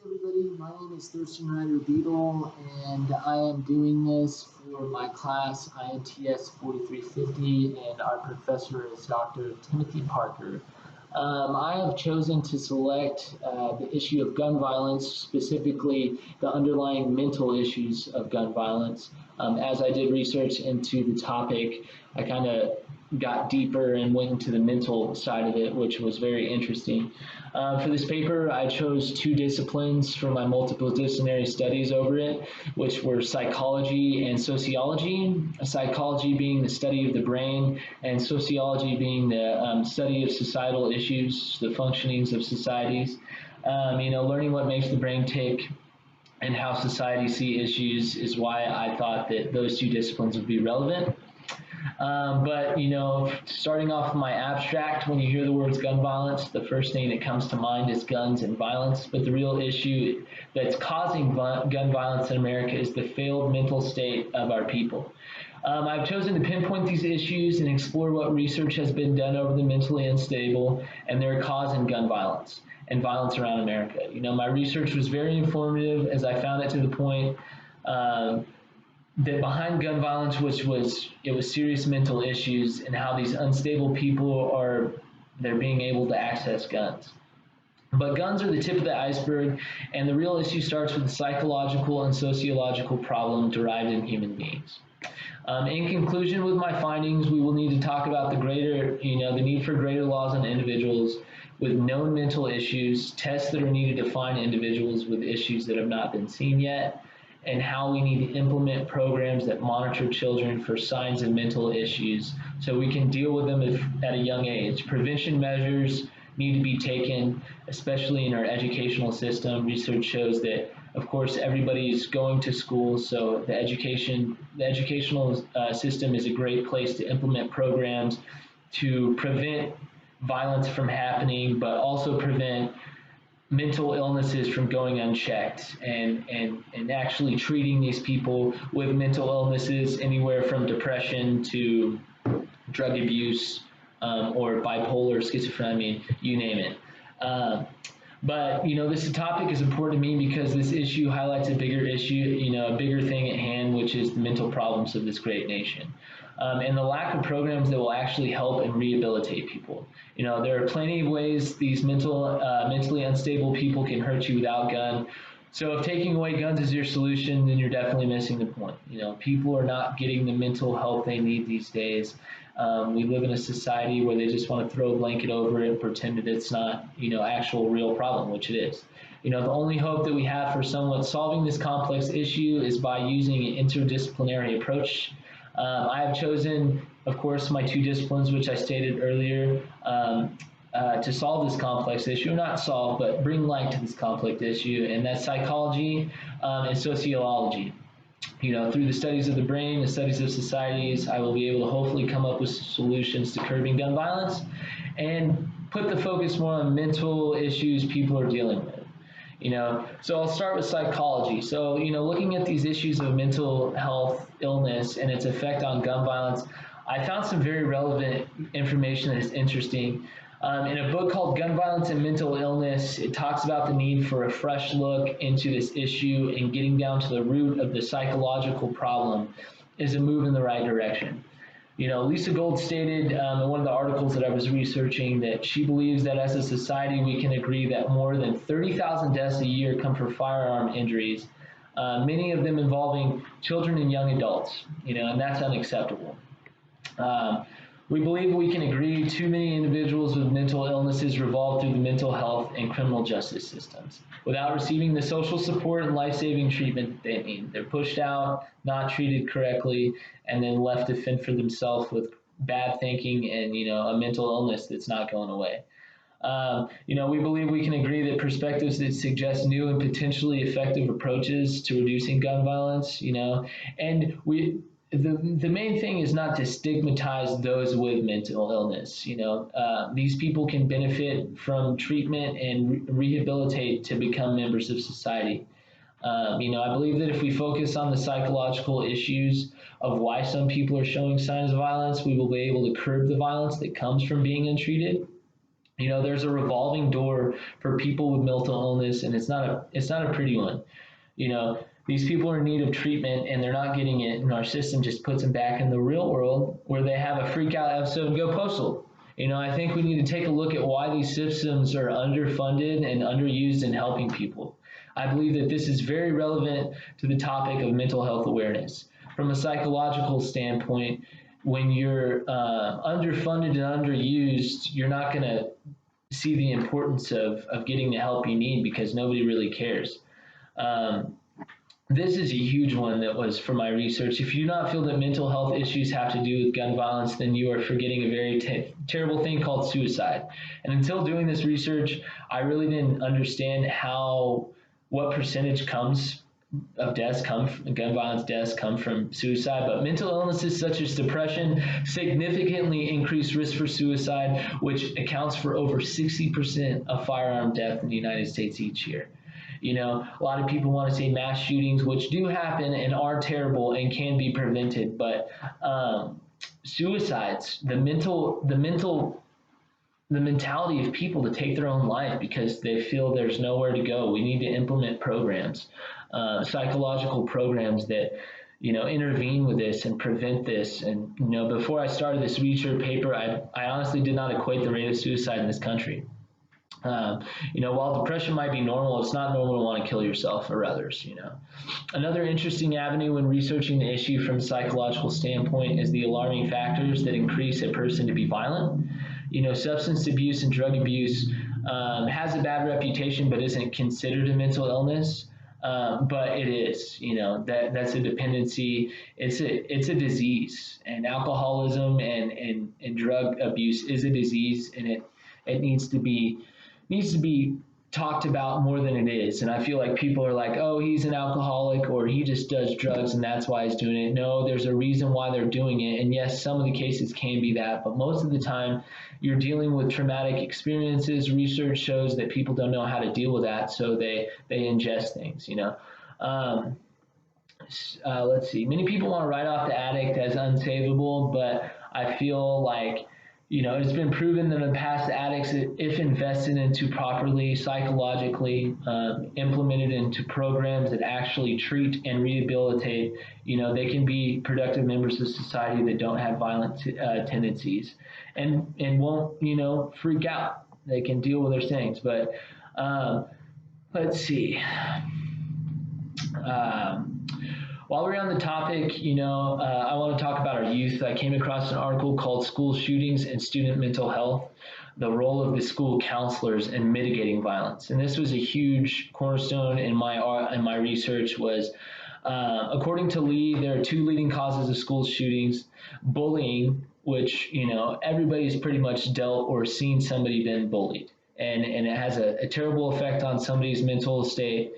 everybody. My name is Thurston Ryder Beadle, and I am doing this for my class INTS 4350, and our professor is Dr. Timothy Parker. I have chosen to select the issue of gun violence, specifically the underlying mental issues of gun violence. As I did research into the topic, I kind of got deeper and went into the mental side of it, which was very interesting. For this paper, I chose two disciplines for my multidisciplinary studies over it, which were psychology and sociology. Psychology being the study of the brain, and sociology being the study of societal issues, the functionings of societies. Learning what makes the brain tick and how society see issues is why I thought that those two disciplines would be relevant. But starting off my abstract, when you hear the words gun violence, the first thing that comes to mind is guns and violence. But the real issue that's causing gun violence in America is the failed mental state of our people. I've chosen to pinpoint these issues and explore what research has been done over the mentally unstable and their cause in gun violence and violence around America. My research was very informative as I found it to the point that behind gun violence, which was serious mental issues and how these unstable people they're being able to access guns. But guns are the tip of the iceberg, and the real issue starts with the psychological and sociological problem derived in human beings. In conclusion, with my findings, we will need to talk about the need for greater laws on individuals with known mental issues, tests that are needed to find individuals with issues that have not been seen yet, and how we need to implement programs that monitor children for signs of mental issues so we can deal with them at a young age. Prevention measures need to be taken, especially in our educational system. Research shows that, of course, everybody is going to school, so the educational system is a great place to implement programs to prevent violence from happening, but also prevent mental illnesses from going unchecked, and actually treating these people with mental illnesses anywhere from depression to drug abuse, or bipolar, schizophrenia, you name it. But this topic is important to me because this issue highlights a bigger issue, a bigger thing at hand, which is the mental problems of this great nation. And the lack of programs that will actually help and rehabilitate people. There are plenty of ways these mentally unstable people can hurt you without gun. So if taking away guns is your solution, then you're definitely missing the point. People are not getting the mental help they need these days. We live in a society where they just want to throw a blanket over it and pretend that it's not, actual real problem, which it is. The only hope that we have for somewhat solving this complex issue is by using an interdisciplinary approach. I have chosen, of course, my two disciplines, which I stated earlier, to solve this complex issue, not solve, but bring light to this complex issue, and that's psychology and sociology. Through the studies of the brain, the studies of societies, I will be able to hopefully come up with solutions to curbing gun violence and put the focus more on mental issues people are dealing with. So I'll start with psychology. So, looking at these issues of mental health, illness, and its effect on gun violence, I found some very relevant information that is interesting. In a book called Gun Violence and Mental Illness, it talks about the need for a fresh look into this issue, and getting down to the root of the psychological problem is a move in the right direction. Lisa Gold stated in one of the articles that I was researching that she believes that as a society we can agree that more than 30,000 deaths a year come from firearm injuries, many of them involving children and young adults, and that's unacceptable. We believe we can agree too many individuals with mental illnesses revolve through the mental health and criminal justice systems without receiving the social support and life-saving treatment that they need. They're pushed out, not treated correctly, and then left to fend for themselves with bad thinking and a mental illness that's not going away. We believe we can agree that perspectives that suggest new and potentially effective approaches to reducing gun violence, and the main thing is not to stigmatize those with mental illness. These people can benefit from treatment and rehabilitate to become members of society. I believe that if we focus on the psychological issues of why some people are showing signs of violence, we will be able to curb the violence that comes from being untreated. There's a revolving door for people with mental illness, and it's not a pretty one. These people are in need of treatment and they're not getting it, and our system just puts them back in the real world where they have a freak out episode and go postal. I think we need to take a look at why these systems are underfunded and underused in helping people. I believe that this is very relevant to the topic of mental health awareness. From a psychological standpoint, when you're underfunded and underused, you're not going to see the importance of getting the help you need because nobody really cares. Um, this is a huge one that was for my research. If you do not feel that mental health issues have to do with gun violence, then you are forgetting a very terrible thing called suicide. And until doing this research, I really didn't understand what percentage of gun violence deaths come from suicide, but mental illnesses such as depression significantly increase risk for suicide, which accounts for over 60% of firearm death in the United States each year. A lot of people want to say mass shootings, which do happen and are terrible and can be prevented, but suicides, the mentality of people to take their own life because they feel there's nowhere to go. We need to implement programs, psychological programs that intervene with this and prevent this. And before I started this research paper, I honestly did not equate the rate of suicide in this country. While depression might be normal, it's not normal to want to kill yourself or others. Another interesting avenue when researching the issue from a psychological standpoint is the alarming factors that increase a person to be violent. Substance abuse and drug abuse has a bad reputation, but isn't considered a mental illness. But it is. That's a dependency. It's a disease, and alcoholism and drug abuse is a disease, and it needs to be talked about more than it is. And I feel like people are like, oh, he's an alcoholic or he just does drugs and that's why he's doing it. No, there's a reason why they're doing it. And yes, some of the cases can be that, but most of the time you're dealing with traumatic experiences. Research shows that people don't know how to deal with that, so they ingest things. Let's see. Many people want to write off the addict as unsavable, but I feel like it's been proven that in the past, addicts, if invested into properly, psychologically, implemented into programs that actually treat and rehabilitate, they can be productive members of society that don't have violent tendencies and won't, freak out. They can deal with their things. But let's see. While we're on the topic, I want to talk about our youth. I came across an article called School Shootings and Student Mental Health, the role of the school counselors in mitigating violence. And this was a huge cornerstone in my research was, according to Lee, there are two leading causes of school shootings: bullying, which, everybody's pretty much dealt or seen somebody been bullied. And it has a terrible effect on somebody's mental state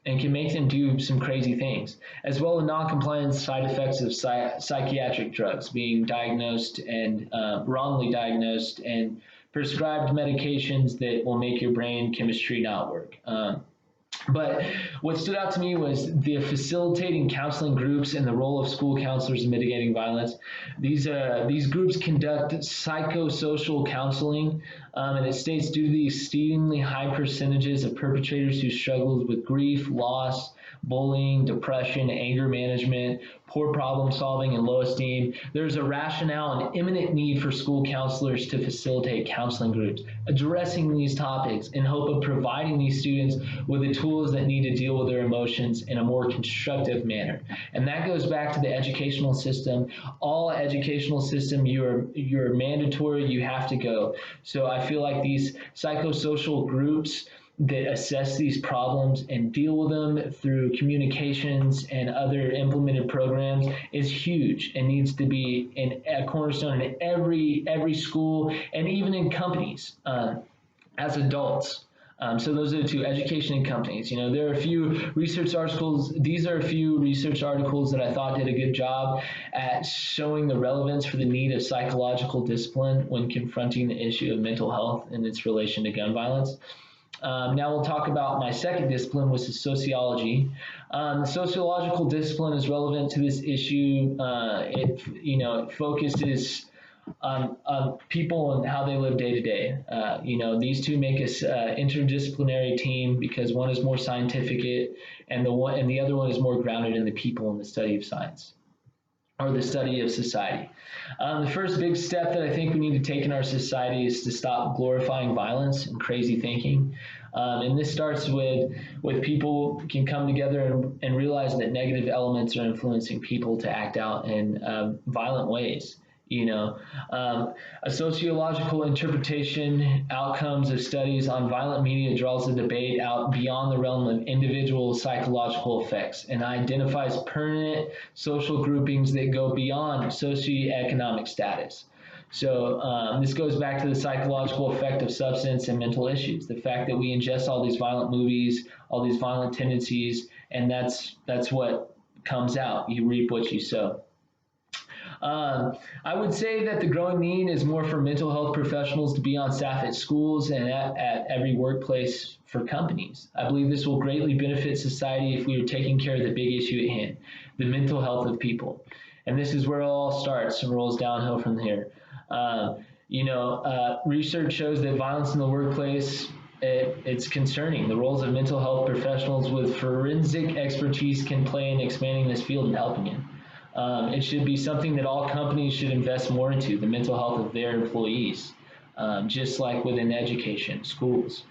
and can make them do some crazy things, as well as non-compliance side effects of psychiatric drugs, being diagnosed and wrongly diagnosed and prescribed medications that will make your brain chemistry not work. But what stood out to me was the facilitating counseling groups and the role of school counselors in mitigating violence. These groups conduct psychosocial counseling, and it states due to the exceedingly high percentages of perpetrators who struggled with grief, loss, bullying, depression, anger management, poor problem solving, and low esteem, there's a rationale and imminent need for school counselors to facilitate counseling groups, addressing these topics in hope of providing these students with the tools that need to deal with their emotions in a more constructive manner. And that goes back to the educational system. All educational system, you're mandatory, you have to go. So I feel like these psychosocial groups that assess these problems and deal with them through communications and other implemented programs is huge and needs to be a cornerstone in every school and even in companies as adults. So those are the two, education and companies. There are a few research articles. These are a few research articles that I thought did a good job at showing the relevance for the need of psychological discipline when confronting the issue of mental health and its relation to gun violence. Now we'll talk about my second discipline, which is sociology. The sociological discipline is relevant to this issue. It focuses people and how they live day to day. These two make us interdisciplinary team because one is more scientific, and the other one is more grounded in the people and the study of science or the study of society. The first big step that I think we need to take in our society is to stop glorifying violence and crazy thinking. And this starts with people can come together and realize that negative elements are influencing people to act out in violent ways. A sociological interpretation outcomes of studies on violent media draws the debate out beyond the realm of individual psychological effects and identifies permanent social groupings that go beyond socioeconomic status. So this goes back to the psychological effect of substance and mental issues. The fact that we ingest all these violent movies, all these violent tendencies, and that's what comes out. You reap what you sow. I would say that the growing need is more for mental health professionals to be on staff at schools and at every workplace for companies. I believe this will greatly benefit society if we are taking care of the big issue at hand, the mental health of people. And this is where it all starts and rolls downhill from here. Research shows that violence in the workplace, it's concerning. The roles of mental health professionals with forensic expertise can play in expanding this field and helping it. It should be something that all companies should invest more into, the mental health of their employees, just like within education, schools,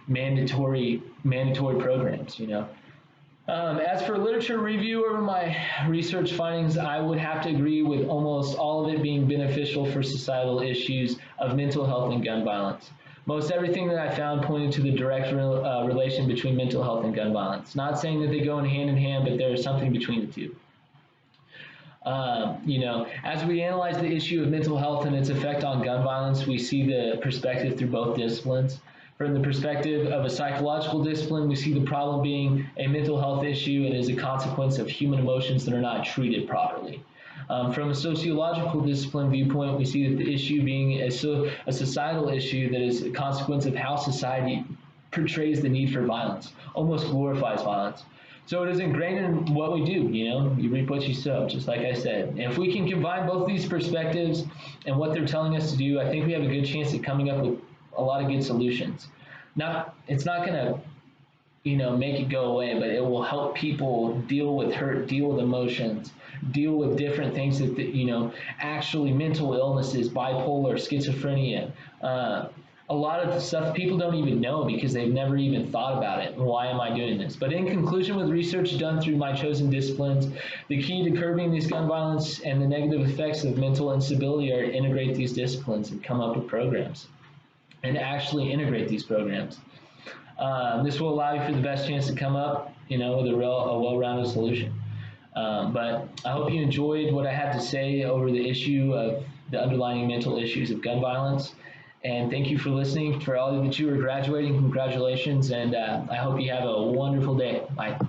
mandatory programs. As for literature review over my research findings, I would have to agree with almost all of it being beneficial for societal issues of mental health and gun violence. Most everything that I found pointed to the direct relation between mental health and gun violence. Not saying that they go in hand, but there is something between the two. As we analyze the issue of mental health and its effect on gun violence, we see the perspective through both disciplines. From the perspective of a psychological discipline, we see the problem being a mental health issue and is a consequence of human emotions that are not treated properly. From a sociological discipline viewpoint, we see that the issue being a societal issue that is a consequence of how society portrays the need for violence, almost glorifies violence. So it is ingrained in what we do, you reap what you sow, just like I said. And if we can combine both these perspectives and what they're telling us to do, I think we have a good chance at coming up with a lot of good solutions. It's not going to, make it go away, but it will help people deal with hurt, deal with emotions, deal with different things that actually mental illnesses, bipolar, schizophrenia, a lot of stuff people don't even know because they've never even thought about it. Why am I doing this? But in conclusion, with research done through my chosen disciplines, the key to curbing these gun violence and the negative effects of mental instability are to integrate these disciplines and come up with programs and actually integrate these programs. This will allow you for the best chance to come up, with a well-rounded solution. But I hope you enjoyed what I had to say over the issue of the underlying mental issues of gun violence. And thank you for listening. For all of you who are graduating, congratulations, and I hope you have a wonderful day. Bye.